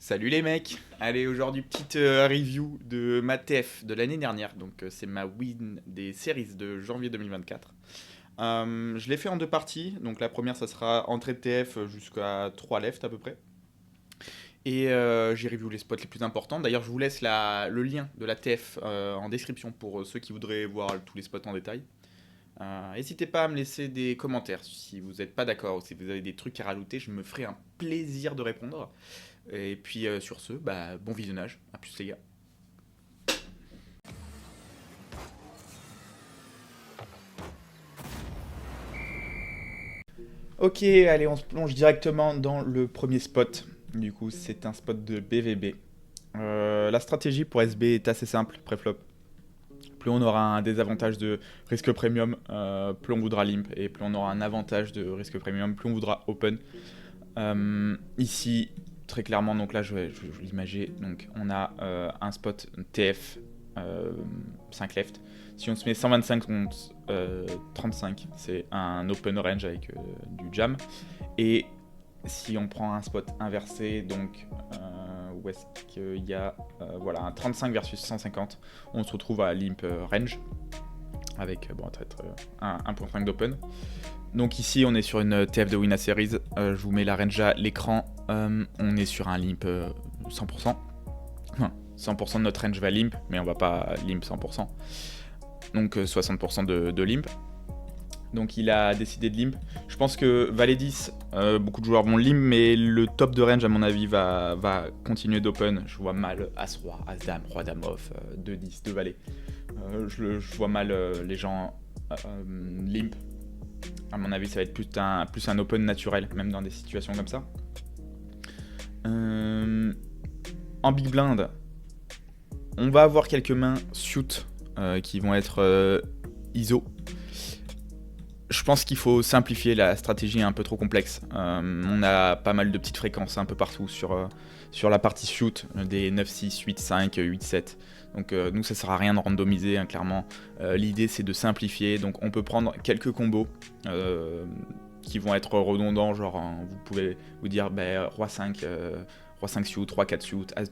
Salut les mecs. Allez, aujourd'hui petite review de ma TF de l'année dernière. Donc c'est ma win des series de janvier 2024. Je l'ai fait en deux parties. Donc la première ça sera entrée de TF jusqu'à 3 left à peu près. Et j'ai review les spots les plus importants. D'ailleurs je vous laisse le lien de la TF en description pour ceux qui voudraient voir tous les spots en détail. N'hésitez pas à me laisser des commentaires si vous n'êtes pas d'accord ou si vous avez des trucs à rajouter. Je me ferai un plaisir de répondre. Et puis sur ce, bon visionnage. À plus les gars. Ok, allez, on se plonge directement dans le premier spot. Du coup, c'est un spot de BVB. La stratégie pour SB est assez simple, préflop. Plus on aura un désavantage de risque premium, plus on voudra limp. Et plus on aura un avantage de risque premium, plus on voudra open. Ici, très clairement, donc là je vais l'imager. Donc on a un spot TF 5 left. Si on se met 125 contre 35, c'est un open range avec du jam. Et si on prend un spot inversé, donc où est-ce qu'il y a voilà, un 35 versus 150, on se retrouve à limp range avec peut-être 1.5 d'open. Donc ici on est sur une TF de Win Series, je vous mets la range à l'écran, on est sur un limp 100%. Enfin, 100% de notre range va limp, mais on va pas limp 100%. Donc 60% de limp. Donc il a décidé de limp. Je pense que Valet 10, beaucoup de joueurs vont limp, mais le top de range à mon avis va continuer d'open. Je vois mal As-Roi, As-Dame, Roi-Dame off, 2-10, 2 Valet. Je vois mal les gens limp. À mon avis, ça va être plus un open naturel, même dans des situations comme ça. En big blind, on va avoir quelques mains suit qui vont être ISO. Je pense qu'il faut simplifier, la stratégie est un peu trop complexe. On a pas mal de petites fréquences un peu partout sur la partie shoot, des 9-6, 8-5, 8-7. Donc nous ça sert à rien de randomiser, hein, clairement. L'idée c'est de simplifier, donc on peut prendre quelques combos qui vont être redondants, genre vous pouvez vous dire Roi 5, Roi 5 suit, Roi 4 suit, As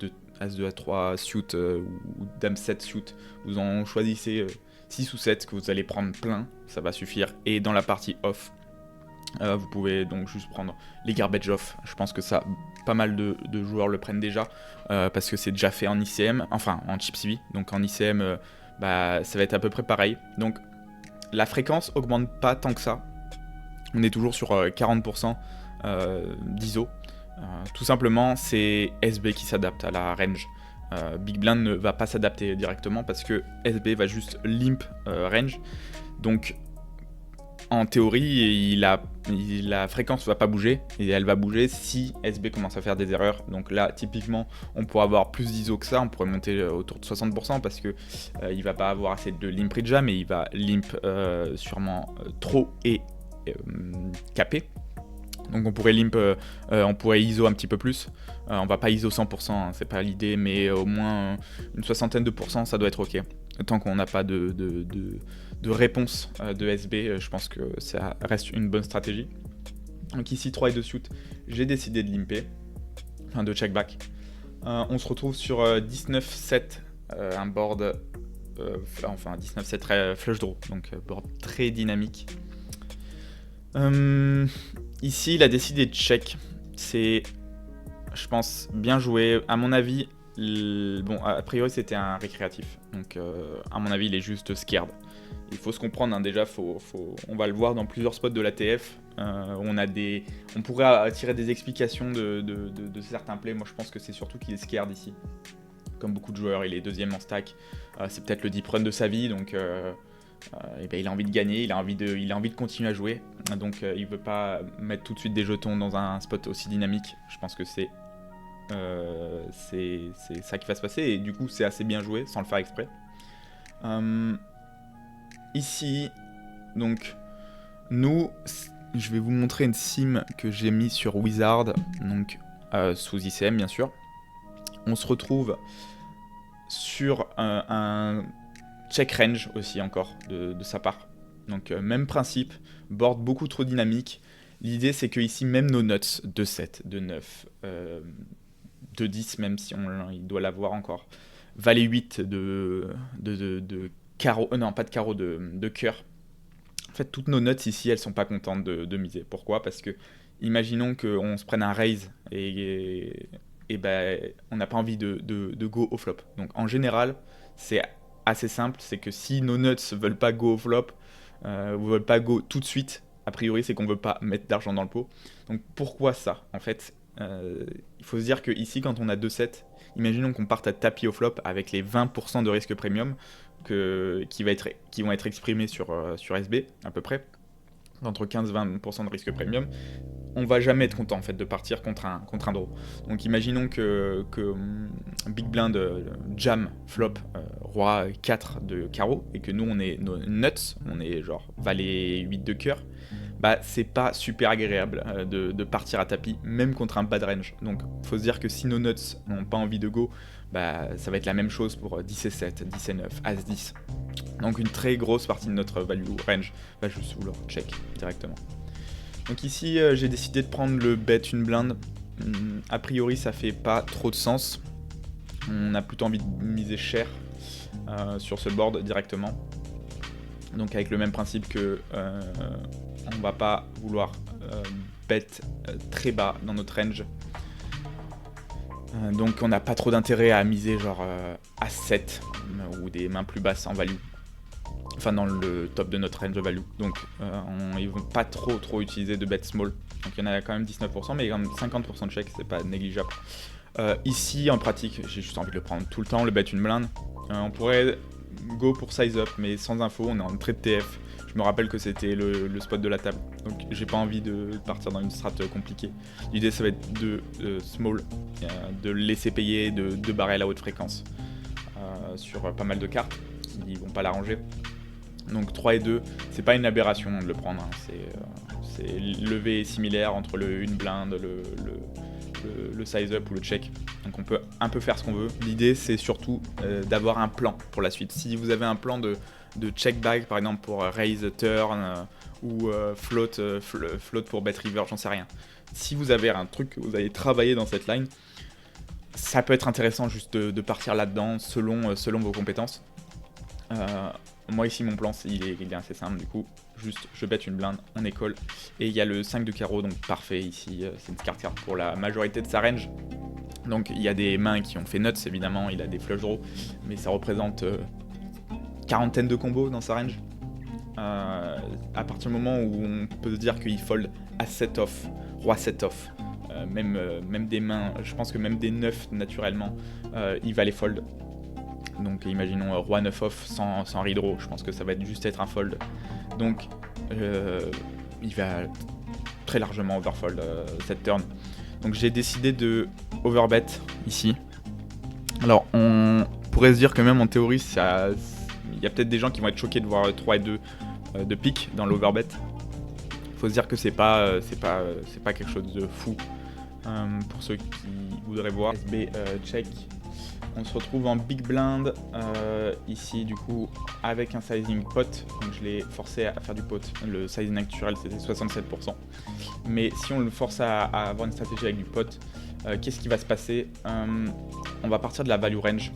2 à 3 suit ou Dame 7 suit. Vous en choisissez 6 ou 7 que vous allez prendre plein, ça va suffire. Et dans la partie off, vous pouvez donc juste prendre les garbage off. Je pense que ça, pas mal de joueurs le prennent déjà parce que c'est déjà fait en ICM, enfin en chip CV. Donc en ICM, ça va être à peu près pareil. Donc la fréquence augmente pas tant que ça. On est toujours sur 40% d'ISO. Tout simplement, c'est SB qui s'adapte à la range. Big Blind ne va pas s'adapter directement parce que SB va juste limp range. Donc en théorie, la fréquence va pas bouger et elle va bouger si SB commence à faire des erreurs. Donc là, typiquement, on pourrait avoir plus d'ISO que ça, on pourrait monter autour de 60% parce que il va pas avoir assez de limp rejam mais il va limp sûrement trop et capé. Donc on pourrait limp, on pourrait ISO un petit peu plus. On va pas ISO 100%, hein, c'est pas l'idée, mais au moins une soixantaine de pourcents, ça doit être ok. Tant qu'on n'a pas de réponse de SB, je pense que ça reste une bonne stratégie. Donc ici 3 et 2 suit, j'ai décidé de limper, enfin de check back. On se retrouve sur 19-7, un board, enfin 19-7 flush draw, donc board très dynamique. Ici, il a décidé de check. C'est, je pense, bien joué. À mon avis, bon, a priori, c'était un récréatif. Donc, à mon avis, il est juste scared. Il faut se comprendre, hein, déjà, on va le voir dans plusieurs spots de l'ATF. On pourrait tirer des explications de certains plays. Moi, je pense que c'est surtout qu'il est scared ici. Comme beaucoup de joueurs, il est deuxième en stack. C'est peut-être le deep run de sa vie, donc... il a envie de gagner, il a envie de continuer à jouer, donc il veut pas mettre tout de suite des jetons dans un spot aussi dynamique. Je pense que c'est ça qui va se passer et du coup c'est assez bien joué sans le faire exprès. Ici, donc nous, je vais vous montrer une sim que j'ai mis sur Wizard, donc sous ICM bien sûr. On se retrouve sur un check range aussi encore de sa part. Donc même principe, board beaucoup trop dynamique. L'idée c'est que ici même nos nuts, 2-7, 2-9, 2-10, même si il doit l'avoir encore. Valet 8 de carreau, non pas de carreau, de cœur. En fait, toutes nos notes ici, elles sont pas contentes de miser. Pourquoi? Parce que, imaginons qu'on se prenne un raise et ben, on n'a pas envie de go au flop. Donc en général, c'est assez simple, c'est que si nos nuts veulent pas go au flop, ou veulent pas go tout de suite, a priori c'est qu'on veut pas mettre d'argent dans le pot. Donc pourquoi ça? En fait, il faut se dire que ici, quand on a 2-7, imaginons qu'on parte à tapis au flop avec les 20% de risque premium qui vont être exprimés sur SB à peu près, entre 15-20% de risque premium, on va jamais être content en fait de partir contre un draw. Donc imaginons que Big Blind jam flop roi 4 de carreau et que nous on est nuts, on est genre valet 8 de cœur, bah c'est pas super agréable de partir à tapis même contre un bad range. Donc faut se dire que si nos nuts n'ont pas envie de go, bah ça va être la même chose pour 10 et 7, 10 et 9, As 10. Donc une très grosse partie de notre value range va juste vouloir check directement. Donc ici j'ai décidé de prendre le bet une blinde. A priori ça fait pas trop de sens. On a plutôt envie de miser cher sur ce board directement. Donc avec le même principe que on va pas vouloir bet très bas dans notre range. Donc on n'a pas trop d'intérêt à miser genre à 7 ou des mains plus basses en value. Enfin dans le top de notre range de value. Donc ils vont pas trop utiliser de bet small. Donc il y en a quand même 19%, mais il y a quand même 50% de check, c'est pas négligeable. Ici en pratique, j'ai juste envie de le prendre tout le temps, le bet une blinde. On pourrait go pour size up, mais sans info, on est en trade TF. Je me rappelle que c'était le spot de la table, donc j'ai pas envie de partir dans une strat compliquée. L'idée ça va être de small, de laisser payer, de barrer à la haute fréquence sur pas mal de cartes qui vont pas l'arranger. Donc 3 et 2, c'est pas une aberration de le prendre, hein. C'est levé similaire entre le une blinde, le size up ou le check. Donc on peut un peu faire ce qu'on veut. L'idée c'est surtout d'avoir un plan pour la suite. Si vous avez un plan de check bag par exemple pour raise turn ou float pour bet river, j'en sais rien. Si vous avez un truc que vous allez travailler dans cette line, ça peut être intéressant juste de partir là-dedans selon vos compétences. Moi ici mon plan il est assez simple du coup, juste je bête une blinde, on école et il y a le 5 de carreau donc parfait ici, c'est une carte pour la majorité de sa range. Donc il y a des mains qui ont fait nuts évidemment, il a des flush draws, mais ça représente quarantaine de combos dans sa range. À partir du moment où on peut se dire qu'il fold à 7 off, roi 7 off, même des mains, je pense que même des 9 naturellement, il va les fold. Donc imaginons roi 9 off sans redraw, je pense que ça va juste être un fold. Donc il va très largement overfold cette turn. Donc j'ai décidé de overbet ici. Alors on pourrait se dire que même en théorie, il y a peut-être des gens qui vont être choqués de voir 3 et 2 de pique dans l'overbet. Faut se dire que c'est pas quelque chose de fou pour ceux qui voudraient voir. SB check. On se retrouve en big blind ici du coup avec un sizing pot, donc je l'ai forcé à faire du pot. Le sizing naturel c'était 67%, mais si on le force à avoir une stratégie avec du pot, qu'est-ce qui va se passer? On va partir de la value range,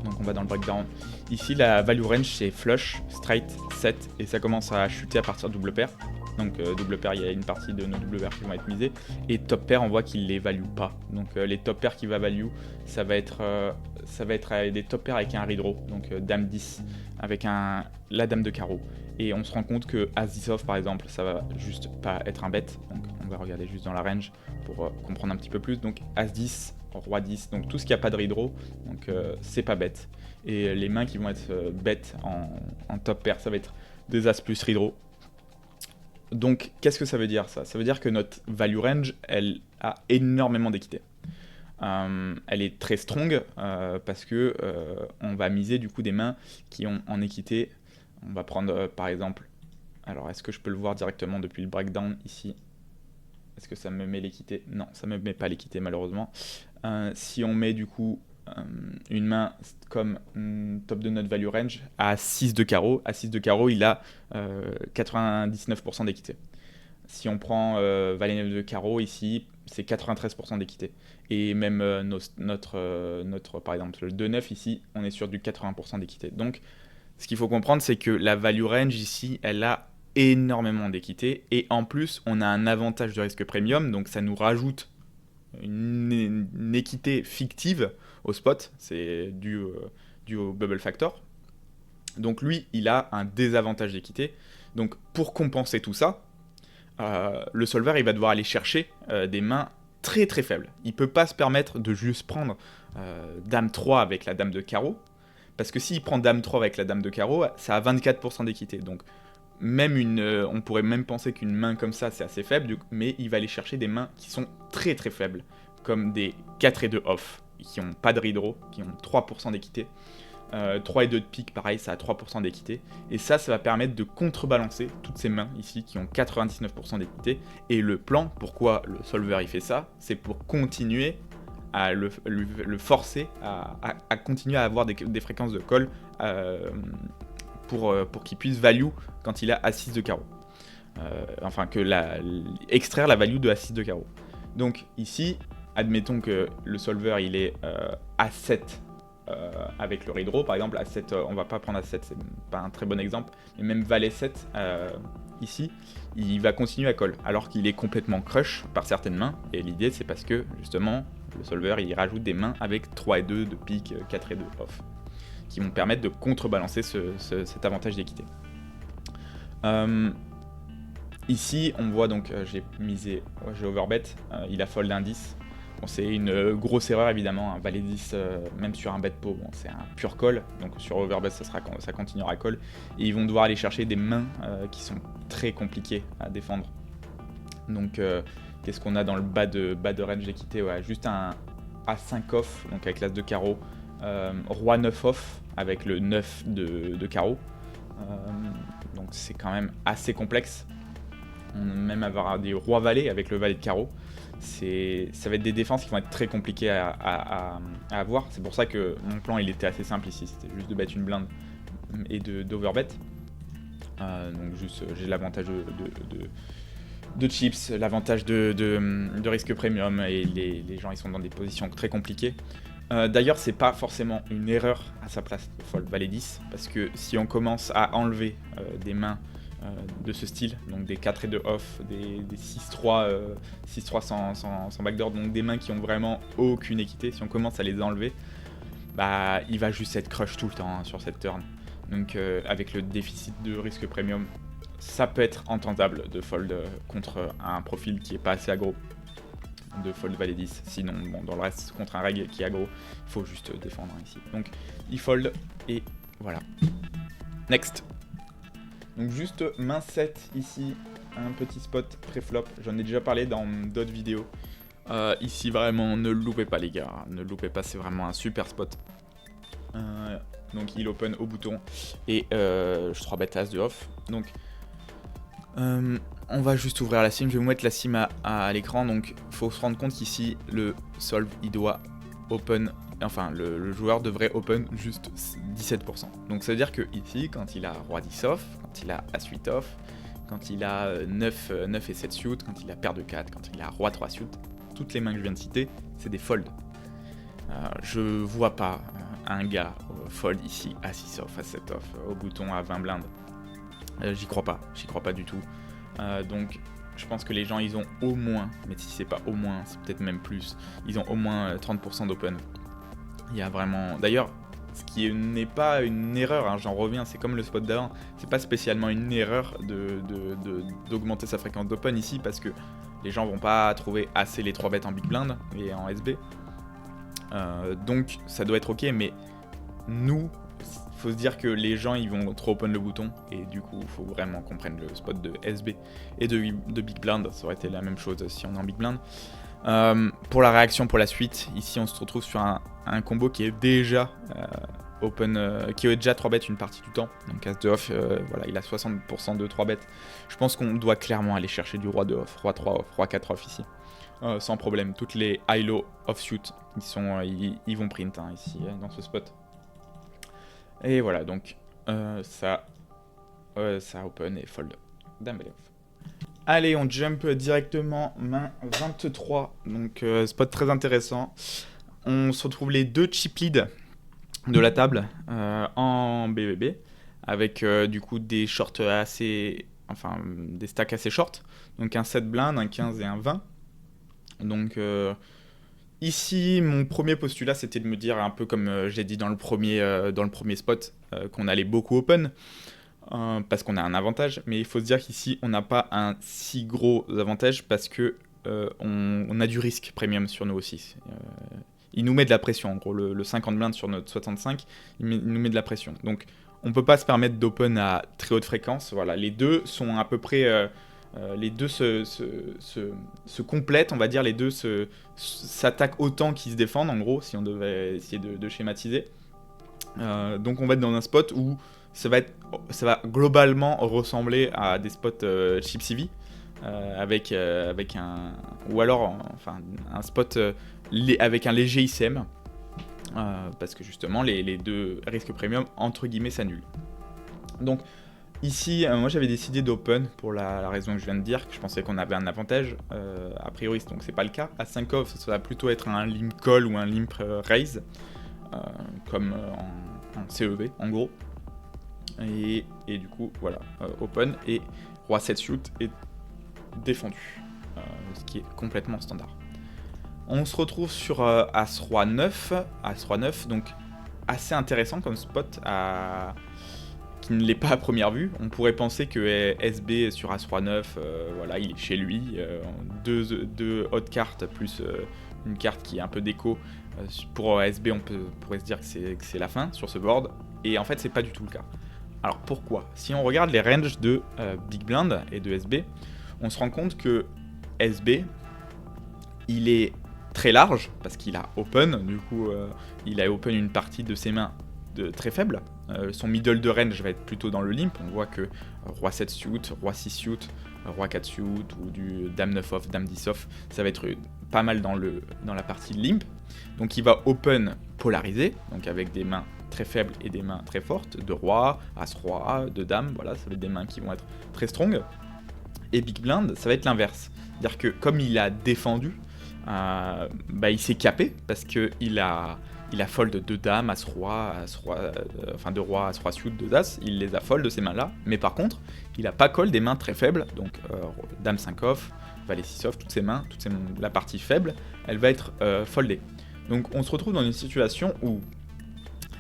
donc on va dans le breakdown. Ici la value range c'est flush, straight, 7 et ça commence à chuter à partir de double pair. Donc double pair, il y a une partie de nos double pairs qui vont être misées. Et top pair, on voit qu'il les value pas. Donc les top pairs qui va value, ça va être des top pairs avec un redraw. Donc dame 10 avec la dame de carreau. Et on se rend compte que As 10 off par exemple, ça va juste pas être un bet. Donc on va regarder juste dans la range pour comprendre un petit peu plus. Donc As 10, roi 10, donc tout ce qui a pas de redraw, donc c'est pas bet. Et les mains qui vont être bet en top pair, ça va être des As plus redraw. Donc, qu'est-ce que ça veut dire ça? Ça veut dire que notre value range, elle a énormément d'équité. Elle est très strong parce que on va miser du coup des mains qui ont en équité. On va prendre par exemple, alors est-ce que je peux le voir directement depuis le breakdown ici? Est-ce que ça me met l'équité? Non, ça me met pas l'équité malheureusement. Si on met du coup une main comme top de notre value range à 6 de carreau, il a 99% d'équité. Si on prend Valet 9 de carreau ici, c'est 93% d'équité. Et même notre, par exemple, le 2-9 ici, on est sur du 80% d'équité. Donc, ce qu'il faut comprendre, c'est que la value range ici, elle a énormément d'équité. Et en plus, on a un avantage de risque premium, donc ça nous rajoute une équité fictive au spot. C'est dû au bubble factor. Donc lui, il a un désavantage d'équité. Donc pour compenser tout ça, le solver il va devoir aller chercher des mains très très faibles. Il peut pas se permettre de juste prendre Dame 3 avec la Dame de carreau, parce que s'il prend Dame 3 avec la Dame de carreau, ça a 24% d'équité. Donc même on pourrait même penser qu'une main comme ça c'est assez faible, mais il va aller chercher des mains qui sont très très faibles, comme des 4 et 2 off, qui n'ont pas de redraw, qui ont 3% d'équité. 3 et 2 de pique, pareil, ça a 3% d'équité. Et ça va permettre de contrebalancer toutes ces mains ici qui ont 99% d'équité. Et le plan, pourquoi le solver il fait ça, c'est pour continuer à le forcer à continuer à avoir des fréquences de call pour qu'il puisse value quand il a As-6 de carreau. Enfin, extraire la value de As-6 de carreau. Donc ici, admettons que le solver il est A7 avec le redraw, par exemple, A7, on va pas prendre A7, c'est pas un très bon exemple, mais même Valet 7, ici, il va continuer à call, alors qu'il est complètement crush par certaines mains, et l'idée c'est parce que, justement, le solver, il rajoute des mains avec 3 et 2 de pique, 4 et 2 off, qui vont permettre de contrebalancer cet avantage d'équité. Ici, on voit donc, j'ai overbet, il a fold un 10. Bon, c'est une grosse erreur évidemment, un Valet 10, même sur un bet pot, bon, c'est un pur call, donc sur overbet ça continuera à call. Et ils vont devoir aller chercher des mains qui sont très compliquées à défendre. Donc qu'est-ce qu'on a dans le bas de range d'équité, ouais, juste un A5 off, donc avec l'As de carreau, Roi 9 off avec le 9 de carreau. Donc c'est quand même assez complexe. On va même avoir des rois valets avec le valet de carreau. Ça va être des défenses qui vont être très compliquées à avoir. C'est pour ça que mon plan il était assez simple ici, c'était juste de battre une blinde et d'overbet. Donc juste j'ai l'avantage de chips, l'avantage de risque premium, et les gens ils sont dans des positions très compliquées. D'ailleurs c'est pas forcément une erreur à sa place de fold valet 10, parce que si on commence à enlever des mains de ce style, donc des 4 et 2 off, des 6-3 sans backdoor, donc des mains qui ont vraiment aucune équité, si on commence à les enlever, bah il va juste être crush tout le temps hein, sur cette turn. Donc avec le déficit de risque premium, ça peut être entendable de fold contre un profil qui est pas assez aggro, de fold valet 10. Sinon, bon, dans le reste, contre un reg qui est aggro, il faut juste défendre ici. Donc il fold et voilà. Next. Donc juste main 7 ici, un petit spot pré-flop, j'en ai déjà parlé dans d'autres vidéos. Ici vraiment, ne le loupez pas les gars, ne le loupez pas, c'est vraiment un super spot. Donc il open au bouton et je 3-bet as de off. Donc on va juste ouvrir la sim, je vais vous mettre la sim à l'écran. Donc il faut se rendre compte qu'ici le solve il doit open, enfin le joueur devrait open juste 17%. Donc ça veut dire que ici quand il a roi 10 off, quand il a as 8 off, quand il a 9 et 7 suit, quand il a paire de 4, quand il a roi 3 suit, toutes les mains que je viens de citer, c'est des folds. Je vois pas un gars fold ici à 6 off, à 7 off, au bouton à 20 blindes. J'y crois pas du tout. Donc je pense que les gens ils ont au moins, mais si c'est pas au moins, c'est peut-être même plus, ils ont au moins 30% d'open. Il y a vraiment... D'ailleurs, ce qui n'est pas une erreur, hein, j'en reviens, c'est comme le spot d'avant, c'est pas spécialement une erreur d'augmenter sa fréquence d'open ici, parce que les gens vont pas trouver assez les 3 bêtes en big blind et en SB. Donc ça doit être ok, mais nous, faut se dire que les gens ils vont trop open le bouton, et du coup il faut vraiment qu'on prenne le spot de SB et de big blind. Ça aurait été la même chose si on est en big blind. Pour la réaction pour la suite, ici on se retrouve sur un combo qui est déjà open, qui est déjà 3 bêtes une partie du temps. Donc as de off, voilà, il a 60% de 3 bêtes. Je pense qu'on doit clairement aller chercher du roi de off, roi 3 off, roi 4 off ici. Sans problème, toutes les high-low offsuit, ils vont print hein, ici dans ce spot. Et voilà, donc ça open et fold. Dame off. Allez, on jump directement main 23. Donc, spot très intéressant. On se retrouve les deux chip leads de la table en BBB. Avec du coup des shorts assez. Enfin, des stacks assez short. Donc, un 7 blind, un 15 et un 20. Donc, ici, mon premier postulat, c'était de me dire, un peu comme j'ai dit dans le premier spot, qu'on allait beaucoup open. Parce qu'on a un avantage, mais il faut se dire qu'ici on n'a pas un si gros avantage parce que on a du risque premium sur nous aussi. Il nous met de la pression, en gros, le 50 blindes sur notre 65, il nous met de la pression. Donc on peut pas se permettre d'open à très haute fréquence. Voilà, les deux sont à peu près. Les deux se complètent, on va dire, les deux s'attaquent autant qu'ils se défendent, en gros, si on devait essayer de schématiser. Donc on va être dans un spot où ça va globalement ressembler à des spots chip CV avec un ou alors enfin un spot avec un léger ICM parce que justement les deux risques premium entre guillemets s'annulent. Donc ici, moi j'avais décidé d'open pour la raison que je viens de dire, que je pensais qu'on avait un avantage a priori, donc c'est pas le cas. À 5 off, ça va plutôt être un limp call ou un limp raise comme en CEV en gros. Et du coup, voilà, open et roi 7 shoot est défendu, ce qui est complètement standard. On se retrouve sur As Roi 9, donc assez intéressant comme spot qui ne l'est pas à première vue. On pourrait penser que SB sur As Roi 9, voilà, il est chez lui, deux hautes cartes plus une carte qui est un peu déco. Pour SB, pourrait se dire que c'est la fin sur ce board, et en fait, c'est pas du tout le cas. Alors pourquoi ? Si on regarde les ranges de Big Blind et de SB, on se rend compte que SB, il est très large, parce qu'il a open, du coup il a open une partie de ses mains très faible. Son middle de range va être plutôt dans le limp, on voit que Roi 7 suit, Roi 6 suit, Roi 4 suit, ou du Dame 9 off, Dame 10 off, ça va être pas mal dans la partie limp. Donc il va open polarisé, donc avec des mains très faibles et des mains très fortes, de roi, as roi, de dame, voilà, ça va être des mains qui vont être très strong. Et Big Blind, ça va être l'inverse. C'est-à-dire que comme il a défendu, il s'est capé, parce qu'il a fold de dame, as roi, enfin de roi, as roi suit, de as, il les a fold de ces mains-là, mais par contre, il a pas call des mains très faibles, donc dame 5 off, valet 6 off, toutes ces mains, la partie faible, elle va être foldée. Donc on se retrouve dans une situation où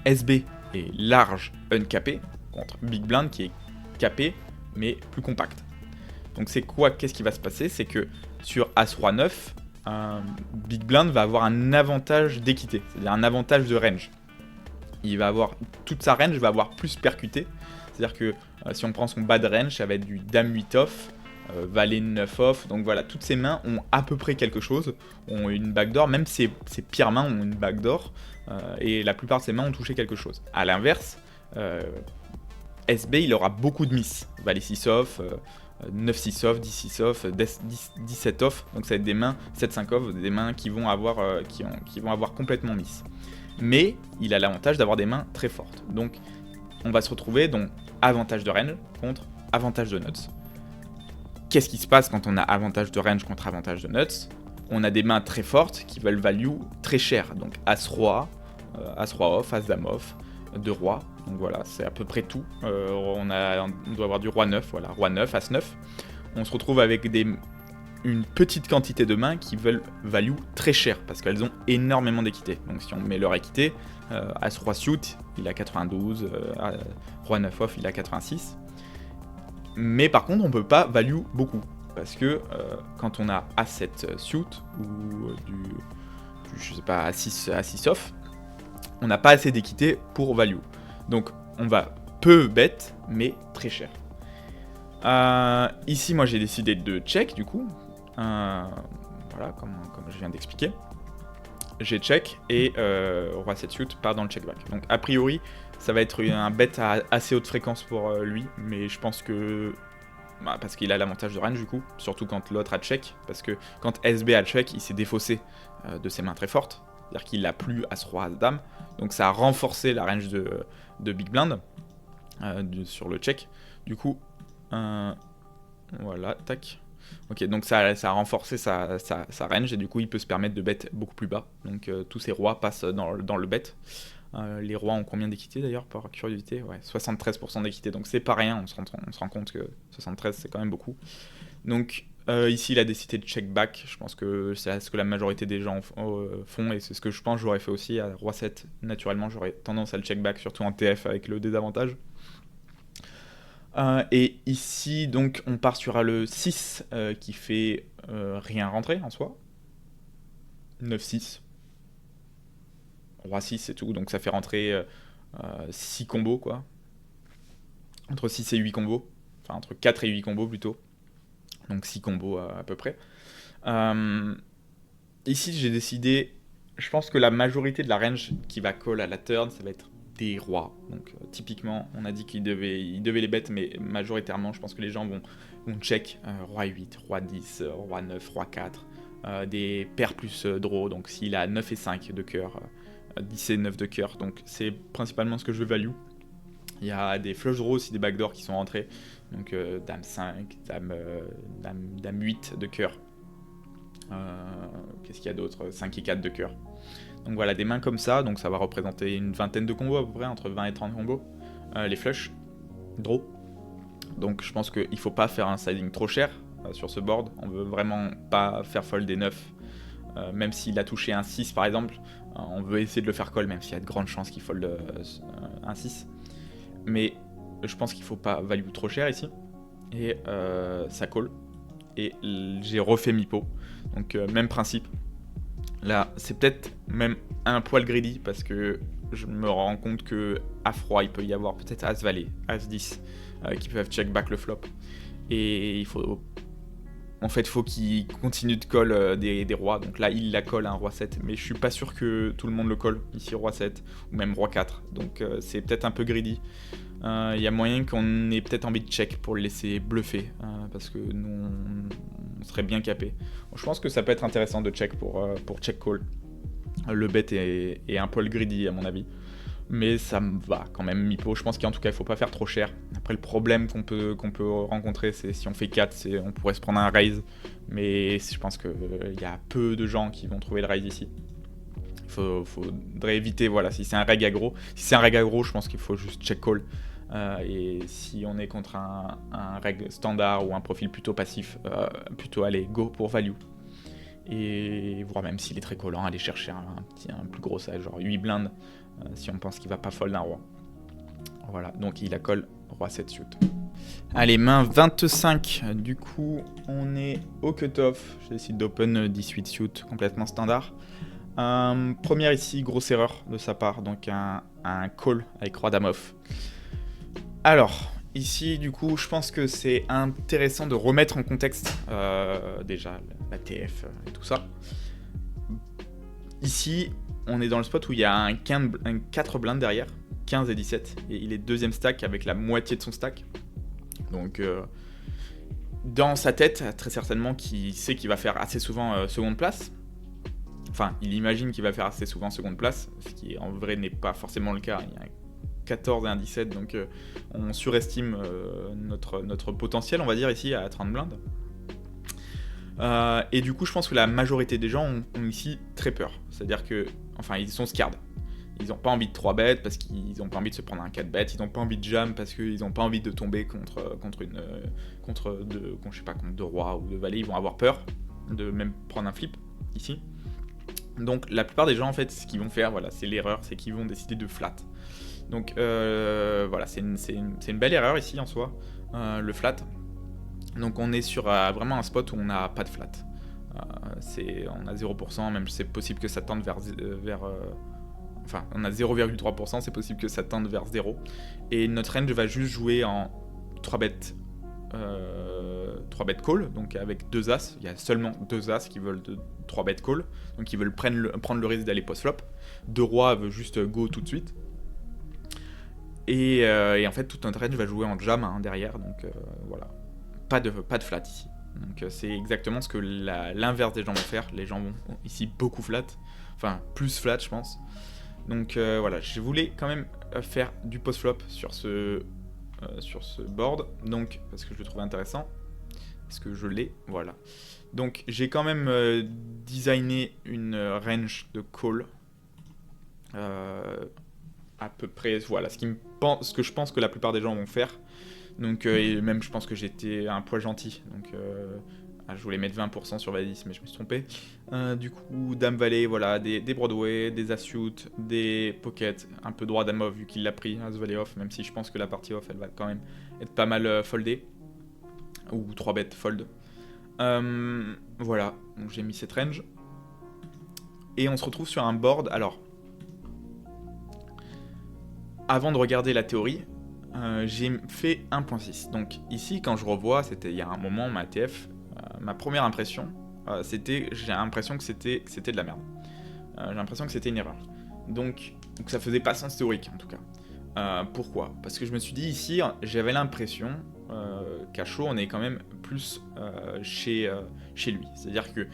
SB est large uncapé contre Big Blind qui est capé mais plus compact. Donc qu'est-ce qui va se passer ? C'est que sur As Roi 9, Big Blind va avoir un avantage d'équité, c'est-à-dire un avantage de range. Il va avoir toute sa range va avoir plus percuté, c'est-à-dire que si on prend son bad range, ça va être du Dame 8 off, Valet 9 off, donc voilà, toutes ces mains ont à peu près quelque chose, ont une backdoor, même ses pires mains ont une backdoor, et la plupart de ces mains ont touché quelque chose. A l'inverse, SB il aura beaucoup de miss, Valet 6 off, 9-6 off, 10-6 off, 17 off, donc ça va être des mains 7-5 off, des mains qui vont avoir complètement miss. Mais il a l'avantage d'avoir des mains très fortes, donc on va se retrouver donc avantage de range contre avantage de nuts. Qu'est-ce qui se passe quand on a avantage de range contre avantage de nuts ? On a des mains très fortes qui veulent value très cher, donc As-Roi, As-Roi off, As-Dame off, 2 rois, donc voilà, c'est à peu près tout. On doit avoir du Roi 9, voilà, Roi 9, As 9. On se retrouve avec une petite quantité de mains qui veulent value très cher, parce qu'elles ont énormément d'équité. Donc si on met leur équité, As-Roi suit, il a 92, Roi 9 off, il a 86. Mais par contre, on peut pas value beaucoup, parce que quand on a A7 suit, ou je sais pas, A6 off, on n'a pas assez d'équité pour value. Donc on va peu bet, mais très cher. Ici, moi j'ai décidé de check du coup. Voilà, comme je viens d'expliquer. J'ai check et Roi 7 suit part dans le check back. Donc a priori, ça va être un bet à assez haute fréquence pour lui, mais je pense que parce qu'il a l'avantage de range du coup, surtout quand l'autre a check, parce que quand SB a check, il s'est défaussé de ses mains très fortes, c'est-à-dire qu'il n'a plus As-Roi, As-Dame, donc ça a renforcé la range de Big Blind sur le check. Du coup, voilà, tac. Ok, donc ça a renforcé sa range et du coup il peut se permettre de bet beaucoup plus bas. Donc tous ces rois passent dans le bet. Les rois ont combien d'équité d'ailleurs par curiosité? Ouais, 73% d'équité, donc c'est pas rien, on se rend compte que 73 c'est quand même beaucoup. Donc ici il a décidé de check back, je pense que c'est ce que la majorité des gens font et c'est ce que je pense j'aurais fait aussi à roi 7. Naturellement j'aurais tendance à le check back, surtout en TF avec le désavantage. Et ici donc on part sur le 6 qui fait rien rentrer en soi. 9-6. Roi 6 et tout, donc ça fait rentrer 6 combos quoi. Entre 6 et 8 combos. Enfin entre 4 et 8 combos plutôt. Donc 6 combos à peu près. Ici j'ai décidé, je pense que la majorité de la range qui va call à la turn ça va être des rois. Donc typiquement on a dit qu'il devait les bet, mais majoritairement je pense que les gens vont check roi 8, roi 10, roi 9, roi 4. Des paires plus draw, donc s'il a 9 et 5 de cœur, 10 et 9 de cœur, donc c'est principalement ce que je veux value. Il y a des flush draws aussi, des backdoors qui sont rentrés, donc dame 5, dame 8 de cœur. Qu'est-ce qu'il y a d'autre? 5 et 4 de cœur. Donc voilà, des mains comme ça, donc ça va représenter une vingtaine de combos à peu près, entre 20 et 30 combos. Les flush, draw. Donc je pense qu'il ne faut pas faire un siding trop cher sur ce board, on veut vraiment pas faire fold des 9. Même s'il a touché un 6 par exemple, on veut essayer de le faire call, même s'il y a de grandes chances qu'il fold un 6. Mais je pense qu'il faut pas value trop cher ici. Et ça call. Et j'ai refait mi pot. Donc même principe. Là, c'est peut-être même un poil greedy parce que je me rends compte que à froid, il peut y avoir peut-être As Valet, As 10 qui peuvent check back le flop. Et il faut. En fait, faut qu'il continue de call des rois. Donc là, il la colle un roi 7. Mais je suis pas sûr que tout le monde le colle. Ici, roi 7 ou même roi 4. Donc c'est peut-être un peu greedy. Il y a moyen qu'on ait peut-être envie de check pour le laisser bluffer. Parce que nous, on serait bien capé. Bon, je pense que ça peut être intéressant de check pour check call. Le bet est un poil greedy à mon avis. Mais ça me va quand même mi-pot. Je pense qu'en tout cas, il faut pas faire trop cher. Après, le problème qu'on peut rencontrer, c'est si on fait 4, on pourrait se prendre un raise. Mais je pense qu'il y a peu de gens qui vont trouver le raise ici. Il faudrait éviter, voilà, si c'est un reg aggro. Si c'est un reg aggro, je pense qu'il faut juste check call. Et si on est contre un reg standard ou un profil plutôt passif, plutôt aller go pour value. Et voire même s'il est très collant, aller chercher un plus gros size, genre 8 blindes, si on pense qu'il va pas fold un roi. Voilà, donc il a call roi 7 suit. Allez, main 25, du coup on est au cut-off. J'ai décidé d'open 18 suit complètement standard. Première ici, grosse erreur de sa part, donc un call avec roi dame off. Alors, ici, du coup, je pense que c'est intéressant de remettre en contexte déjà la TF et tout ça. Ici, on est dans le spot où il y a un 4 blindes derrière, 15 et 17, et il est deuxième stack avec la moitié de son stack. Donc, dans sa tête, très certainement, qu'il sait qu'il va faire assez souvent seconde place. Enfin, il imagine qu'il va faire assez souvent seconde place, ce qui en vrai n'est pas forcément le cas. Il y a un 14 et un 17, donc on surestime notre potentiel, on va dire, ici à 30 blindes. Et du coup, je pense que la majorité des gens ont ici très peur. C'est-à-dire que, enfin, ils sont scared. Ils n'ont pas envie de 3 bêtes parce qu'ils n'ont pas envie de se prendre un 4 bêtes. Ils n'ont pas envie de jam parce qu'ils n'ont pas envie de tomber contre deux rois ou de valets. Ils vont avoir peur de même prendre un flip ici. Donc la plupart des gens, en fait, ce qu'ils vont faire, voilà, c'est l'erreur, c'est qu'ils vont décider de flat. Donc voilà, c'est une belle erreur ici en soi, le flat. Donc on est sur vraiment un spot où on n'a pas de flat. On a 0%, même c'est possible que ça tende enfin, on a 0,3%, c'est possible que ça tende vers 0. Et notre range va juste jouer en 3 bêtes 3 bet call, donc avec 2 as. Il y a seulement 2 as qui veulent 3 bet call, donc ils veulent prendre le risque d'aller post-flop. 2 rois veut juste go tout de suite. Et en fait, toute notre range va jouer en jam derrière, donc voilà. Pas de flat ici. Donc c'est exactement ce que l'inverse des gens vont faire. Les gens vont ici beaucoup flat, enfin plus flat, je pense. Donc voilà, je voulais quand même faire du post-flop sur ce board, donc parce que je le trouvais intéressant. Est-ce que je l'ai? Voilà. Donc j'ai quand même designé une range de call. À peu près, voilà, ce que je pense que la plupart des gens vont faire. Donc, et même je pense que j'étais un poil gentil. Donc, je voulais mettre 20% sur Vadis, mais je me suis trompé. Du coup, Dame Valet, voilà, des Broadway, des As-Suit, des Pocket, un peu droit Dame Off vu qu'il l'a pris, As Valet off, même si je pense que la partie off, elle va quand même être pas mal foldée. Ou 3 bêtes fold. Voilà, donc j'ai mis cette range. Et on se retrouve sur un board. Alors, avant de regarder la théorie, j'ai fait 1.6. Donc ici, quand je revois, c'était il y a un moment, ma TF, ma première impression, j'ai l'impression que c'était de la merde. J'ai l'impression que c'était une erreur. Donc ça faisait pas sens théorique, en tout cas. Pourquoi? Parce que je me suis dit, ici, j'avais l'impression qu'à chaud, on est quand même plus chez lui. C'est-à-dire que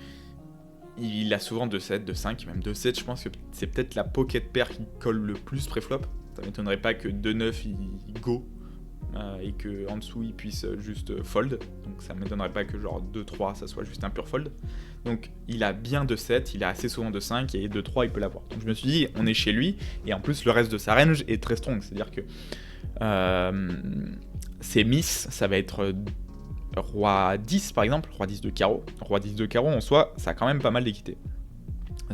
il a souvent 2-7, 2-5, même 2-7, je pense que c'est peut-être la pocket pair qui colle le plus pré-flop. Ça m'étonnerait pas que 2-9 il go et que en dessous il puisse juste fold. Donc ça m'étonnerait pas que genre 2-3 ça soit juste un pur fold. Donc il a bien 2-7, il a assez souvent 2-5 et 2-3 il peut l'avoir. Donc je me suis dit on est chez lui et en plus le reste de sa range est très strong. C'est-à-dire que ses miss ça va être Roi 10 par exemple, Roi 10 de carreau. Roi 10 de carreau en soi ça a quand même pas mal d'équité.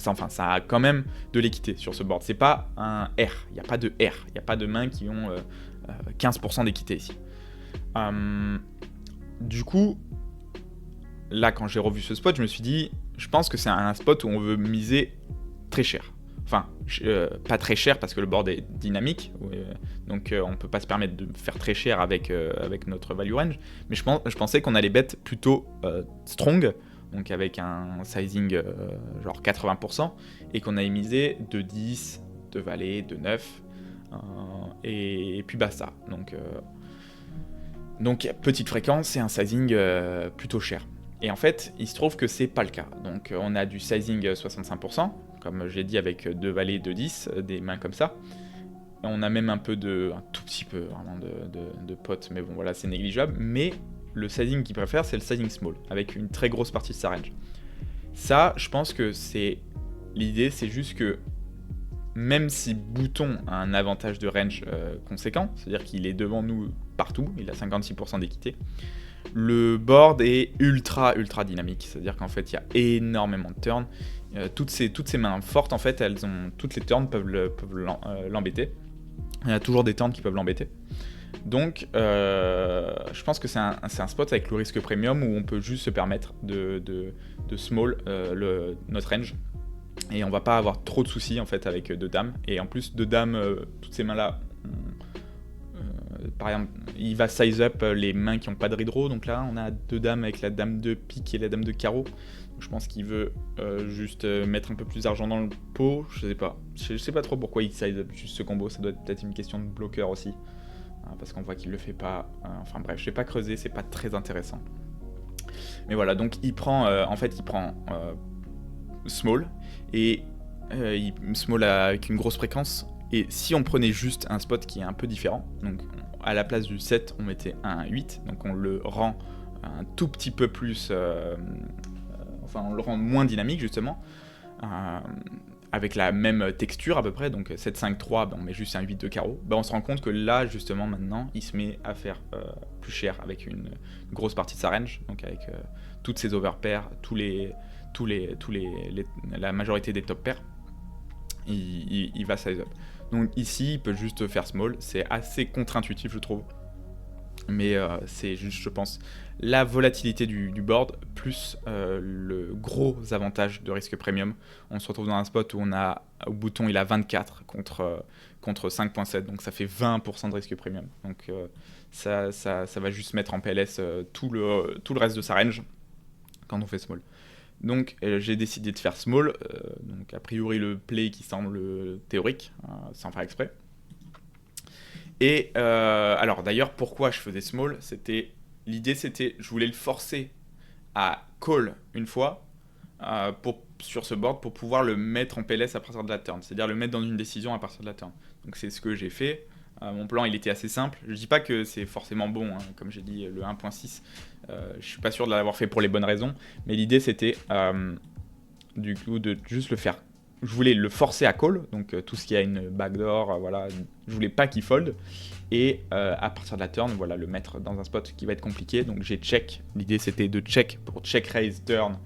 Enfin, ça a quand même de l'équité sur ce board. C'est pas un R, il n'y a pas de R, il n'y a pas de mains qui ont 15% d'équité ici. Du coup, là quand j'ai revu ce spot, je me suis dit, je pense que c'est un spot où on veut miser très cher. Enfin, pas très cher parce que le board est dynamique, donc on peut pas se permettre de faire très cher avec notre value range, mais je pensais qu'on allait bet plutôt strong, donc avec un sizing genre 80%, et qu'on allait miser de 10, de valet, de 9, et puis basta. Donc petite fréquence et un sizing plutôt cher. Et en fait, il se trouve que c'est pas le cas. Donc on a du sizing 65%, comme j'ai dit avec 2 valets, 2 10, des mains comme ça. Et on a même un tout petit peu vraiment de potes, mais bon voilà, c'est négligeable. Mais le sizing qu'il préfère, c'est le sizing small, avec une très grosse partie de sa range. Ça, je pense que l'idée, c'est juste que même si Bouton a un avantage de range conséquent, c'est-à-dire qu'il est devant nous partout, il a 56% d'équité, le board est ultra dynamique, c'est-à-dire qu'en fait il y a énormément de turns, toutes ces mains fortes en fait, toutes les turns peuvent l'embêter, il y a toujours des turns qui peuvent l'embêter. Donc je pense que c'est un spot avec le risque premium où on peut juste se permettre de small notre range. Et on va pas avoir trop de soucis en fait avec 2 dames. Et en plus 2 dames, toutes ces mains là, par exemple, il va size up les mains qui n'ont pas de redraw. Donc là on a 2 dames avec la dame de pique et la dame de carreau. Donc, je pense qu'il veut juste mettre un peu plus d'argent dans le pot. Je sais pas trop pourquoi il size up juste ce combo. Ça doit être peut-être une question de bloqueur aussi. Parce qu'on voit qu'il le fait pas. Enfin bref, je vais pas creuser, c'est pas très intéressant. Mais voilà, donc il prend small, et small avec une grosse fréquence, et si on prenait juste un spot qui est un peu différent, donc à la place du 7 on mettait un 8, donc on le rend un tout petit peu plus on le rend moins dynamique justement, avec la même texture à peu près, donc 7-5-3, on met juste un 8 de carreau, on se rend compte que là justement maintenant il se met à faire plus cher avec une grosse partie de sa range, donc avec toutes ses overpairs, la majorité des top pairs, il va size up. Donc ici il peut juste faire small, c'est assez contre-intuitif je trouve, mais c'est juste je pense la volatilité du board plus le gros avantage de risque premium. On se retrouve dans un spot où on a au bouton il a 24 contre 5.7, donc ça fait 20% de risque premium, donc ça va juste mettre en PLS tout le reste de sa range quand on fait small. Donc j'ai décidé de faire small, donc a priori le play qui semble théorique, sans faire exprès. Et alors d'ailleurs pourquoi je faisais small, l'idée c'était je voulais le forcer à call une fois sur ce board pour pouvoir le mettre en PLS à partir de la turn, c'est-à-dire le mettre dans une décision à partir de la turn. Donc c'est ce que j'ai fait, Mon plan, il était assez simple. Je dis pas que c'est forcément bon, hein, comme j'ai dit, le 1.6. Je suis pas sûr de l'avoir fait pour les bonnes raisons. Mais l'idée, c'était du coup de juste le faire. Je voulais le forcer à call, donc tout ce qui a une backdoor, voilà. Je voulais pas qu'il fold. Et à partir de la turn, voilà, le mettre dans un spot qui va être compliqué. Donc j'ai check. L'idée, c'était de check pour check raise turn.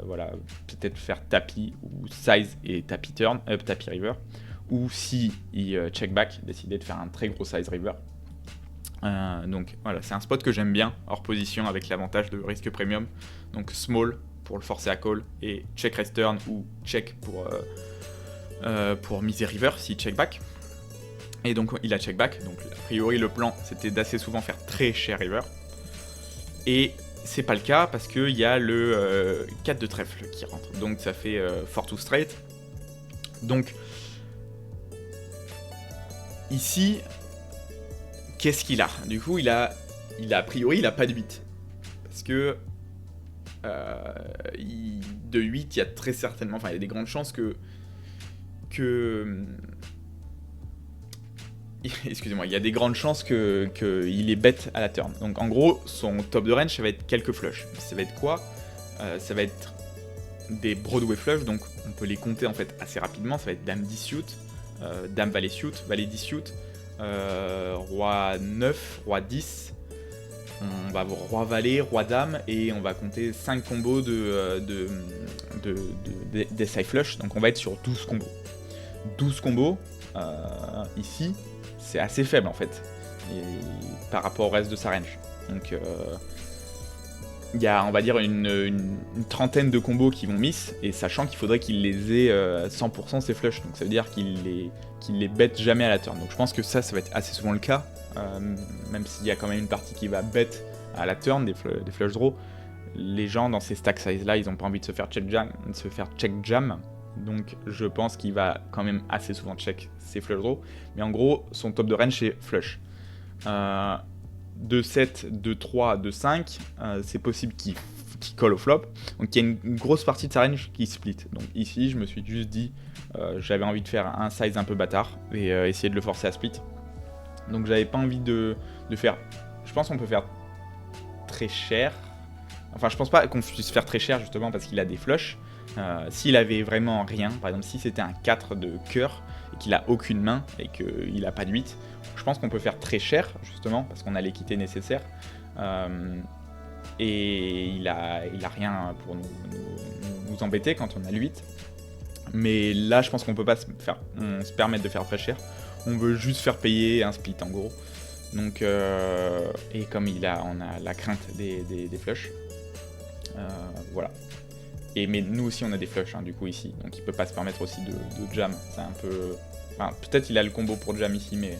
Voilà, peut-être faire tapis ou size et tapis turn, tapis river. Ou si il check back, décider de faire un très gros size river. Donc voilà, c'est un spot que j'aime bien, hors position, avec l'avantage de risque premium. Donc small pour le forcer à call et check raise turn ou check pour miser river si check back. Et donc il a check back, donc a priori le plan c'était d'assez souvent faire très cher river. Et c'est pas le cas parce qu'il y a le 4 de trèfle qui rentre, donc ça fait 4-2 straight. Donc ici, qu'est-ce qu'il a? Du coup, il a a priori, il a pas de 8. Parce que de 8, il y a très certainement, enfin, il y a des grandes chances que excusez-moi, il y a des grandes chances qu'il est bête à la turn. Donc en gros, son top de range, ça va être quelques flushs. Ça va être quoi? Ça va être des Broadway flush, donc on peut les compter en fait assez rapidement. Ça va être Dame 10 suit, Dame Valet suit, Valet 10 suit, Roi 9, Roi 10. On va avoir Roi Valet, Roi Dame, et on va compter 5 combos des side flush. Donc on va être sur 12 combos. 12 combos, ici, c'est assez faible en fait, par rapport au reste de sa range. Donc il y a, on va dire, une trentaine de combos qui vont miss, et sachant qu'il faudrait qu'il les ait 100% ses flush, donc ça veut dire qu'il les bête jamais à la turn. Donc je pense que ça va être assez souvent le cas, même s'il y a quand même une partie qui va bet à la turn, des flush draw. Les gens dans ces stack size là, ils ont pas envie de se faire check jam, donc je pense qu'il va quand même assez souvent check ses flush draw. Mais en gros, son top de range c'est flush. 2-7, 2-3, 2-5, c'est possible qu'il call au flop. Donc il y a une grosse partie de sa range qui split. Donc ici, je me suis juste dit, j'avais envie de faire un size un peu bâtard et essayer de le forcer à split. Donc j'avais pas envie de faire... Je pense qu'on peut faire très cher. Enfin, je pense pas qu'on puisse faire très cher justement parce qu'il a des flushs. S'il avait vraiment rien, par exemple si c'était un 4 de cœur et qu'il a aucune main et qu'il a pas de 8, je pense qu'on peut faire très cher justement parce qu'on a l'équité nécessaire, et il a rien pour nous embêter quand on a le 8. Mais là je pense qu'on peut pas se permettre de faire très cher, on veut juste faire payer un split en gros. Donc et comme on a la crainte des flushs, voilà. Mais nous aussi on a des flushs du coup ici, donc il peut pas se permettre aussi de jam. C'est un peu... Enfin, peut-être il a le combo pour jam ici, mais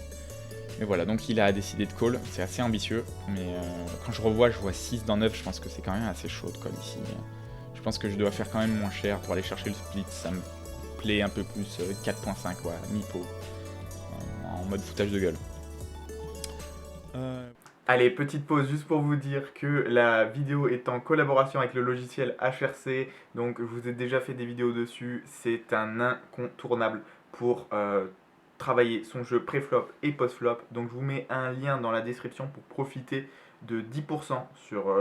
voilà, donc il a décidé de call. C'est assez ambitieux, mais quand je vois 6 dans 9, je pense que c'est quand même assez chaud de call ici. Je pense que je dois faire quand même moins cher pour aller chercher le split, ça me plaît un peu plus. 4.5, ouais, mi-pot, en mode foutage de gueule. Allez, petite pause juste pour vous dire que la vidéo est en collaboration avec le logiciel HRC, donc je vous ai déjà fait des vidéos dessus, c'est un incontournable pour travailler son jeu pré-flop et post-flop, donc je vous mets un lien dans la description pour profiter de 10% sur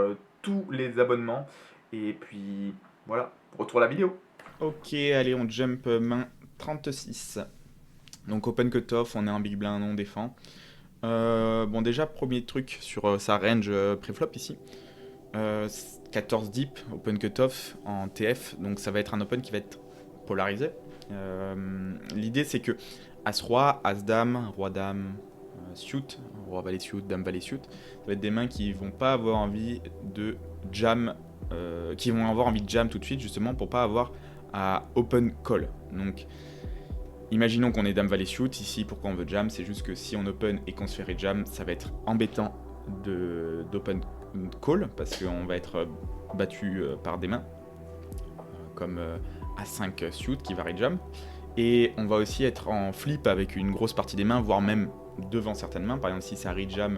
tous les abonnements, et puis voilà, retour à la vidéo. Ok, allez, on jump main 36, donc open cutoff, on est en big blind, on défend. Bon, déjà, premier truc sur sa range pré-flop ici. 14 deep, open cutoff en TF, donc ça va être un open qui va être polarisé. L'idée c'est que As-Roi, As-Dame, Roi-Dame, suit, Roi-Valet suit, Dame-Valet suit, ça va être des mains qui vont pas avoir envie de jam, qui vont avoir envie de jam tout de suite justement pour pas avoir à open call. Donc imaginons qu'on est Dame Valet suit, ici pourquoi on veut jam, c'est juste que si on open et qu'on se fait jam, ça va être embêtant d'open call, parce qu'on va être battu par des mains, comme A5 suit qui va rejam, et on va aussi être en flip avec une grosse partie des mains, voire même devant certaines mains, par exemple si ça rejam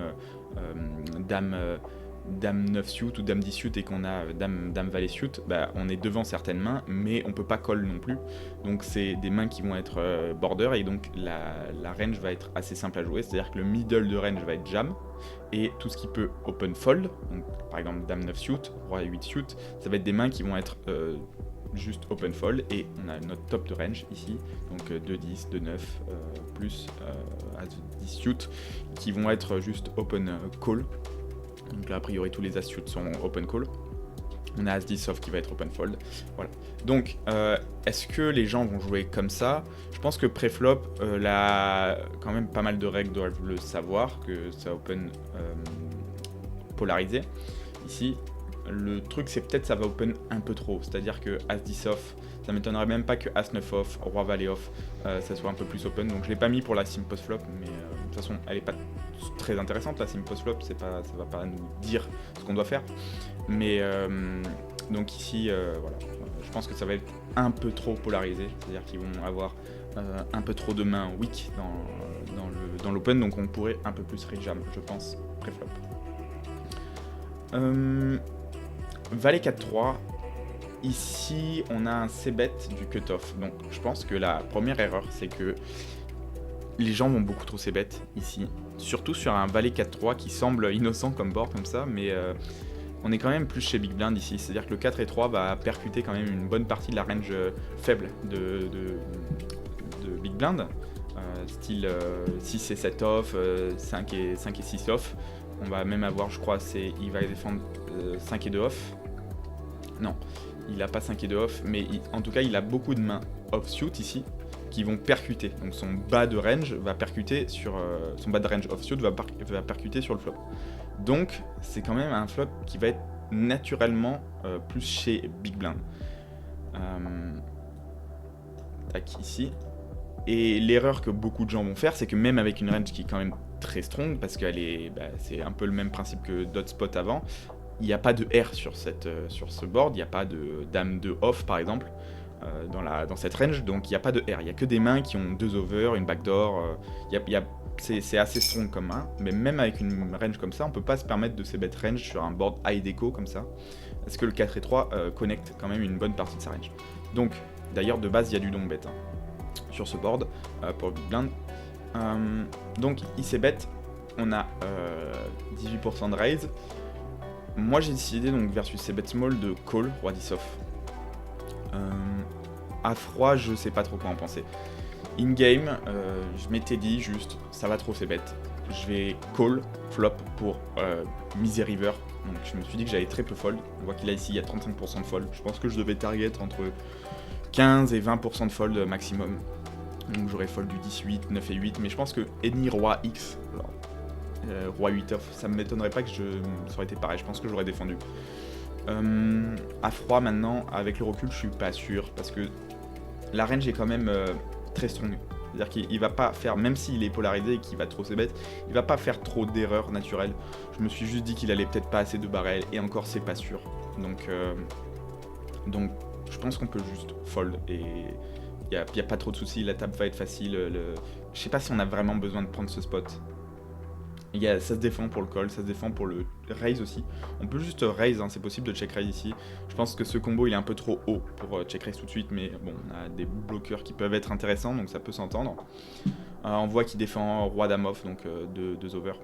dame 9 suit ou dame 10 suit et qu'on a dame valet suit, bah, on est devant certaines mains, mais on peut pas call non plus. Donc c'est des mains qui vont être border, et donc la range va être assez simple à jouer, c'est-à-dire que le middle de range va être jam, et tout ce qui peut open fold, donc par exemple dame 9 suit, roi 8 suit, ça va être des mains qui vont être juste open fold, et on a notre top de range ici, donc 2-10, 2-9, plus as 10 suit, qui vont être juste open call. Donc là, a priori, tous les as suit sont open call. On a As-10 off qui va être open fold. Voilà. Donc, est-ce que les gens vont jouer comme ça? Je pense que pré-flop, là, quand même pas mal de règles doivent le savoir, que ça open polarisé. Ici, le truc, c'est peut-être ça va open un peu trop. C'est-à-dire que As-10 off, ça m'étonnerait même pas que As-9 off, Roi Valet off, ça soit un peu plus open. Donc je l'ai pas mis pour la sim post-flop, mais de toute façon, elle est pas très intéressante la sim post-flop, ça va pas nous dire ce qu'on doit faire. Mais donc ici, voilà, je pense que ça va être un peu trop polarisé. C'est-à-dire qu'ils vont avoir un peu trop de mains weak dans l'open, donc on pourrait un peu plus rejam, je pense, pré-flop. Valet 4-3, ici on a un c-bet du cutoff, donc je pense que la première erreur c'est que les gens vont beaucoup trop c-bet ici, surtout sur un Valet 4-3 qui semble innocent comme board comme ça, mais on est quand même plus chez Big Blind ici, c'est-à-dire que le 4 et 3 va percuter quand même une bonne partie de la range faible de Big Blind, style 6 et 7 off, 5 et 6 off. On va même avoir, je crois, il va défendre 5 et 2 off. Non, il a pas 5 et 2 off, mais en tout cas, il a beaucoup de mains off-suit ici qui vont percuter. Donc son bas de range va percuter sur... son bas de range off-suit va percuter sur le flop. Donc, c'est quand même un flop qui va être naturellement plus chez Big Blind. Tac, ici. Et l'erreur que beaucoup de gens vont faire, c'est que même avec une range qui est quand même très strong, parce qu'elle est, c'est un peu le même principe que Dot Spot avant, il n'y a pas de R sur ce board, il n'y a pas de dame de off par exemple dans cette range, donc il n'y a pas de R, il n'y a que des mains qui ont 2 over, une backdoor, c'est assez strong comme main, mais même avec une range comme ça, on peut pas se permettre de se bet range sur un board high deco comme ça, parce que le 4 et 3 connecte quand même une bonne partie de sa range. Donc d'ailleurs de base il y a du long bet sur ce board pour Big Blind. Donc il s'est bet, on a 18% de raise. Moi j'ai décidé donc versus ces bet small de call roi 10 off. À froid je sais pas trop quoi en penser. In game je m'étais dit juste ça va trop ces bêtes. Je vais call flop pour miser river. Donc je me suis dit que j'avais très peu fold. On voit qu'il a ici il y a 35% de fold. Je pense que je devais target entre 15 et 20% de fold maximum. Donc j'aurais fold du 18, 9 et 8, mais je pense que Eni Roi X, alors, Roi 8 off, ça m'étonnerait pas que ça aurait été pareil, je pense que j'aurais défendu. À froid maintenant, avec le recul, je suis pas sûr, parce que la range est quand même très strong. C'est-à-dire qu'il va pas faire, même s'il est polarisé et qu'il va trop se bet, il va pas faire trop d'erreurs naturelles. Je me suis juste dit qu'il allait peut-être pas assez de barrel, et encore c'est pas sûr. Donc je pense qu'on peut juste fold, et il n'y a pas trop de soucis, la table va être facile. Je sais pas si on a vraiment besoin de prendre ce spot. Ça se défend pour le call, ça se défend pour le raise aussi. On peut juste raise, hein, c'est possible de check raise ici. Je pense que ce combo il est un peu trop haut pour check raise tout de suite, mais bon, on a des bloqueurs qui peuvent être intéressants, donc ça peut s'entendre. On voit qu'il défend roi dame off, donc 2 over,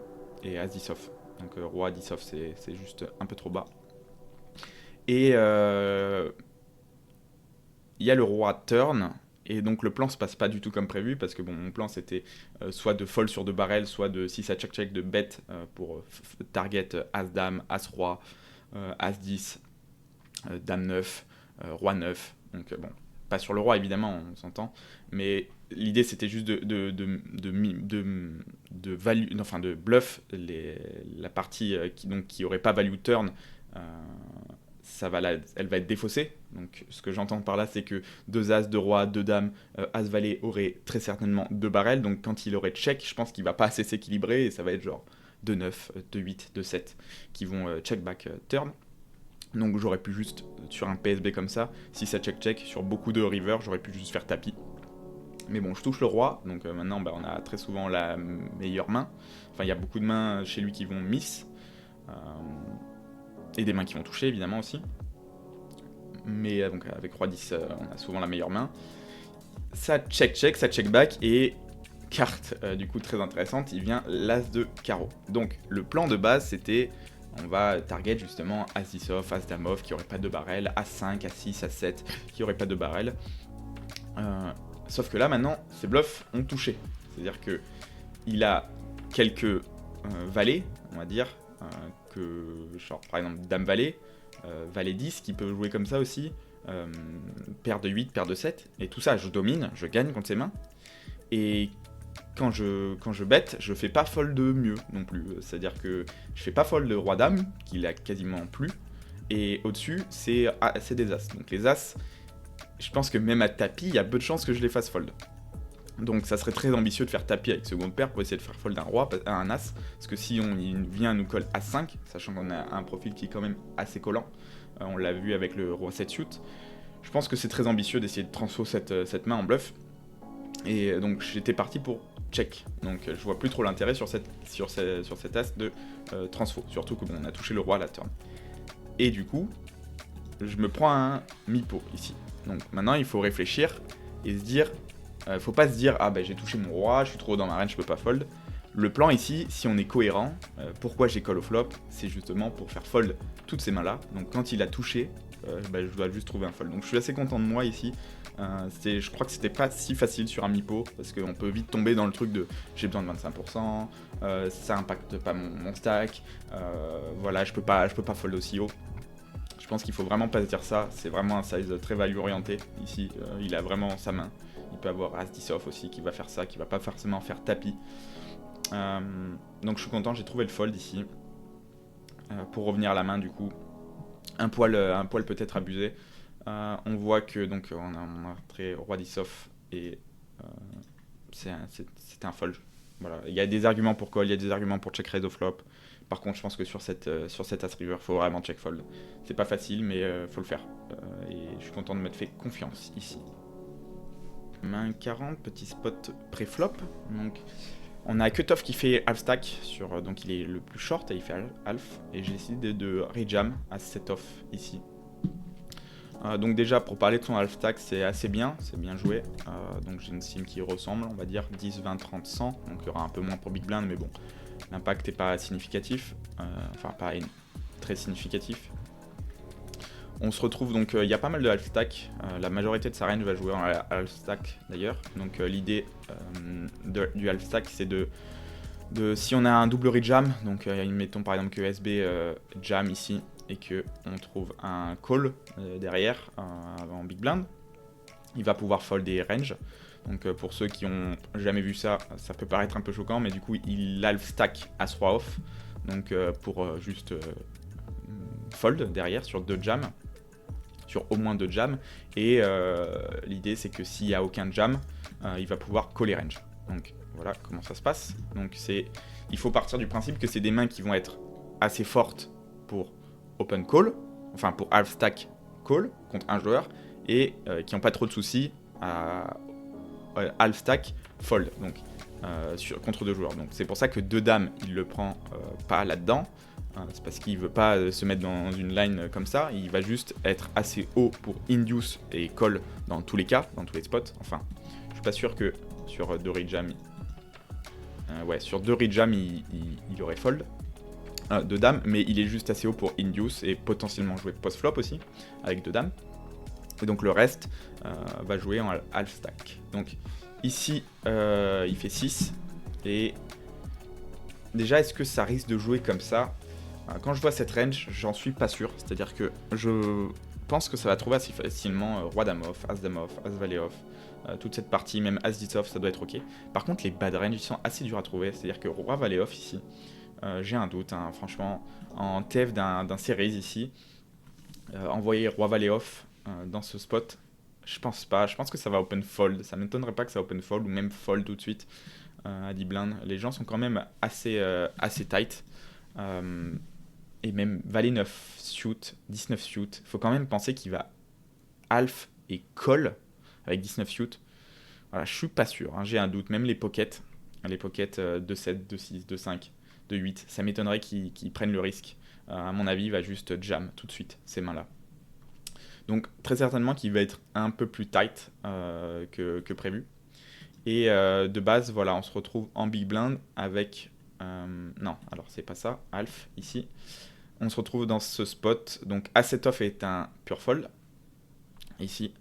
et as 10 off. Donc roi 10 off, c'est juste un peu trop bas. Et il y a le roi turn. Et donc le plan se passe pas du tout comme prévu, parce que bon, mon plan c'était soit de fold sur 2 barrels, soit de, si ça check de bet pour target As-Dame, As-Roi, As-10, Dame 9, Roi 9. Donc bon, pas sur le Roi évidemment, on s'entend, mais l'idée c'était juste de bluff la partie qui aurait pas value turn. Elle va être défaussée. Donc ce que j'entends par là, c'est que 2 As, 2 Rois, 2 Dames, As Valet aurait très certainement 2 barrels. Donc quand il aurait check, je pense qu'il va pas assez s'équilibrer et ça va être genre 2 9, 2 8, 2 7 qui vont check back turn. Donc j'aurais pu juste, sur un PSB comme ça, si ça check sur beaucoup de river, j'aurais pu juste faire tapis. Mais bon, je touche le roi, donc maintenant on a très souvent la meilleure main. Enfin, il y a beaucoup de mains chez lui qui vont miss. et des mains qui vont toucher évidemment aussi. Mais donc avec Roi 10, on a souvent la meilleure main. Ça check, ça check back, et carte du coup très intéressante, il vient l'As de carreau. Donc le plan de base c'était, on va target justement As 10 off, As Dame off, qui aurait pas de barrel, As 5, As 6, As 7, qui aurait pas de barrel. Sauf que là maintenant, ces bluffs ont touché. C'est-à-dire que il a quelques valets, on va dire, genre par exemple Dame Valet, Valet 10 qui peut jouer comme ça aussi, paire de 8, paire de 7, et tout ça je domine, je gagne contre ces mains. Et quand je bête, je fais pas fold de mieux non plus. C'est-à-dire que je fais pas fold de Roi Dame, qu'il a quasiment plus, et au-dessus c'est des As. Donc les As, je pense que même à tapis, il y a peu de chances que je les fasse fold. Donc ça serait très ambitieux de faire tapis avec seconde paire pour essayer de faire fold un roi à un as, parce que si il vient nous colle As5, sachant qu'on a un profil qui est quand même assez collant, on l'a vu avec le roi 7 suit, je pense que c'est très ambitieux d'essayer de transfo cette main en bluff, et donc j'étais parti pour check, donc je vois plus trop l'intérêt sur cet as de transfo, surtout que bon, on a touché le roi à la turn. Et du coup, je me prends un mi-pot ici, donc maintenant il faut réfléchir et se dire, faut pas se dire, ah bah j'ai touché mon roi, je suis trop dans ma range, je peux pas fold. Le plan ici, si on est cohérent, pourquoi j'ai call au flop, c'est justement pour faire fold toutes ces mains là. Donc quand il a touché, bah, je dois juste trouver un fold. Donc je suis assez content de moi ici. Je crois que c'était pas si facile sur un mi-pot, parce qu'on peut vite tomber dans le truc de j'ai besoin de 25%, ça impacte pas mon stack, voilà, je peux pas fold aussi haut. Je pense qu'il faut vraiment pas se dire ça, c'est vraiment un size très value orienté ici, il a vraiment sa main. Il peut avoir As 10 off aussi qui va faire ça, qui va pas forcément faire tapis. Donc je suis content, j'ai trouvé le fold ici. Pour revenir à la main du coup, un poil peut-être abusé. On voit que donc on a très Roi 10 off et c'était un fold. Voilà. Il y a des arguments pour call, il y a des arguments pour check raise au flop. Par contre, je pense que sur cette as river, faut vraiment check fold. C'est pas facile, mais faut le faire. Et je suis content de m'être fait confiance ici. Main 40, petit spot pré-flop. Donc, on a Cutoff qui fait half stack, donc il est le plus short et il fait half. Et j'ai décidé de rejam à set off ici. Donc déjà, pour parler de son half stack, c'est assez bien, c'est bien joué. Donc j'ai une sim qui ressemble, on va dire 10, 20, 30, 100. Donc il y aura un peu moins pour Big Blind, mais bon, l'impact n'est pas significatif. Enfin, pas très significatif. On se retrouve donc, il y a pas mal de half stack, la majorité de sa range va jouer en half stack d'ailleurs, donc l'idée du half stack c'est de si on a un double rejam, donc mettons par exemple que SB jam ici et que on trouve un call derrière en big blind, il va pouvoir fold des ranges. Donc pour ceux qui ont jamais vu ça, ça peut paraître un peu choquant, mais du coup il half stack as roi off, donc pour juste fold derrière sur 2 jams, sur au moins 2 jams, et l'idée c'est que s'il n'y a aucun jam, il va pouvoir caller range. Donc voilà comment ça se passe. Donc il faut partir du principe que c'est des mains qui vont être assez fortes pour open call, enfin pour half stack call contre un joueur, et qui n'ont pas trop de soucis à half stack fold, donc contre 2 joueurs. Donc c'est pour ça que 2 dames il le prend pas là-dedans. C'est parce qu'il veut pas se mettre dans une line comme ça, il va juste être assez haut pour induce et call dans tous les cas, dans tous les spots. Enfin, je suis pas sûr que sur 2 rejam, sur 2 rejam il aurait fold de dames, mais il est juste assez haut pour induce et potentiellement jouer post-flop aussi avec 2 dames. Et donc le reste va jouer en half stack. Donc ici il fait 6, et déjà est-ce que ça risque de jouer comme ça? Quand je vois cette range, j'en suis pas sûr, c'est-à-dire que je pense que ça va trouver assez facilement Roi Dame off, As Dame off, As Valet off, toute cette partie, même As 10 off, ça doit être ok. Par contre les bad range ils sont assez durs à trouver, c'est-à-dire que Roi Valet off ici, j'ai un doute, hein, franchement, en TF d'un series ici, envoyer Roi Valet off dans ce spot, je pense pas, je pense que ça va open fold, ça m'étonnerait pas que ça open fold ou même fold tout de suite à 10 blind. Les gens sont quand même assez tight. Et même Valet 9 shoot, 19 shoot, faut quand même penser qu'il va half et call avec 19 shoot. Voilà, je suis pas sûr, hein, j'ai un doute. Même les pockets 2-7, 2-6, 2-5, 2-8, ça m'étonnerait qu'ils prennent le risque à mon avis, il va juste jam tout de suite ces mains-là. Donc très certainement qu'il va être un peu plus tight que prévu. Et de base, voilà, on se retrouve en big blind avec... non, alors c'est pas ça, Alf, ici. On se retrouve dans ce spot. Donc Asset Off est un pure fold. Ici.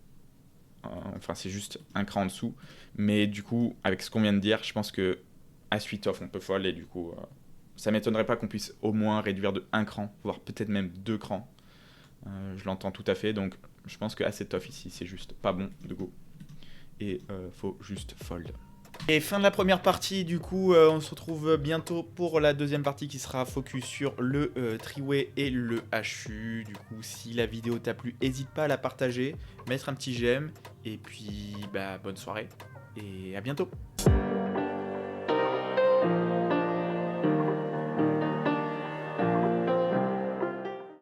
Enfin, c'est juste un cran en dessous. Mais du coup, avec ce qu'on vient de dire, je pense que à suite off, on peut fold. Et du coup, ça m'étonnerait pas qu'on puisse au moins réduire de un cran, voire peut-être même 2 crans. Je l'entends tout à fait. Donc, je pense que Asset Off ici, c'est juste pas bon de go. Et faut juste fold. Et fin de la première partie, du coup, on se retrouve bientôt pour la deuxième partie qui sera focus sur le triway et le HU. Du coup, si la vidéo t'a plu, n'hésite pas à la partager, mettre un petit j'aime, et puis bah, bonne soirée, et à bientôt.